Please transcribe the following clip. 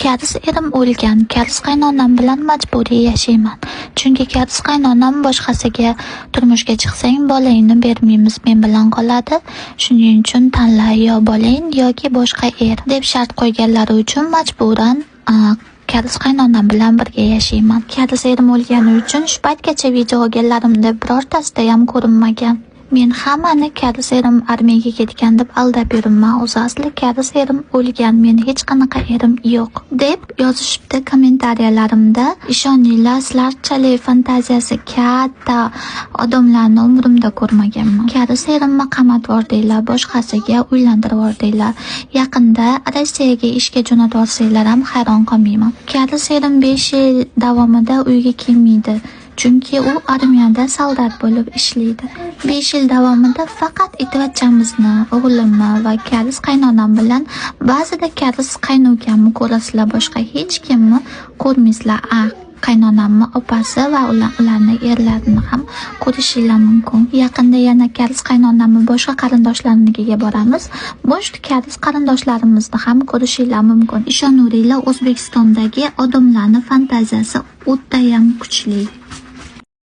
Karis erim o'lgan. Karis qaynonam bilan majburiy yashayman. Chunki karis qaynonam boshqasiga turmushga chiqsang bolangni bermaymiz, men bilan qoladi. Shuning uchun tanla yo bolang yoki boshqa er deb shart qo'yganlari uchun majburan karis qaynonam bilan birga yashayman. Karis erim o'lgani uchun shu paytgacha video olganlarimda birortasida ham ko'rinmagan. Men hammani karis erim armiyaga ketgan deb aldab yuribman. O'zi asli karis erim o'lgan, men hech qanaqa erim yo'q deb yozishibdi kommentariyalarimda. Ishoninglar, sizlarchalik fantaziyasi katta odamlarni umrimda ko'rmaganman. Karis erimni qamatib deylar, boshqasiga uylantirib deylar. Yaqinda Rossiyaga ishga jo'natib yuborsanglar ham hayron qolmayman. Karis erim 5 yil davomida uyga kelmaydi. Chunki u armiyada soldat bo'lib ishlaydi. 5 yil davomida faqat itvachchamizni, o'g'limni va karis qaynonam bilan ba'zida karis qaynokamni ko'rasizlar, boshqa hech kimni ko'rmaysizlar. Qaynonamni opasi va ularni erlarini ham ko'rishinglar mumkin. Yaqinda yana karis qaynonamni boshqa qarindoshlarinikiga boramiz. Boshqa karis qarindoshlarimizni ham ko'rishinglar mumkin. Ishonaveringlar, O'zbekistondagi odamlarning fantaziyasi o'ta ham kuchli.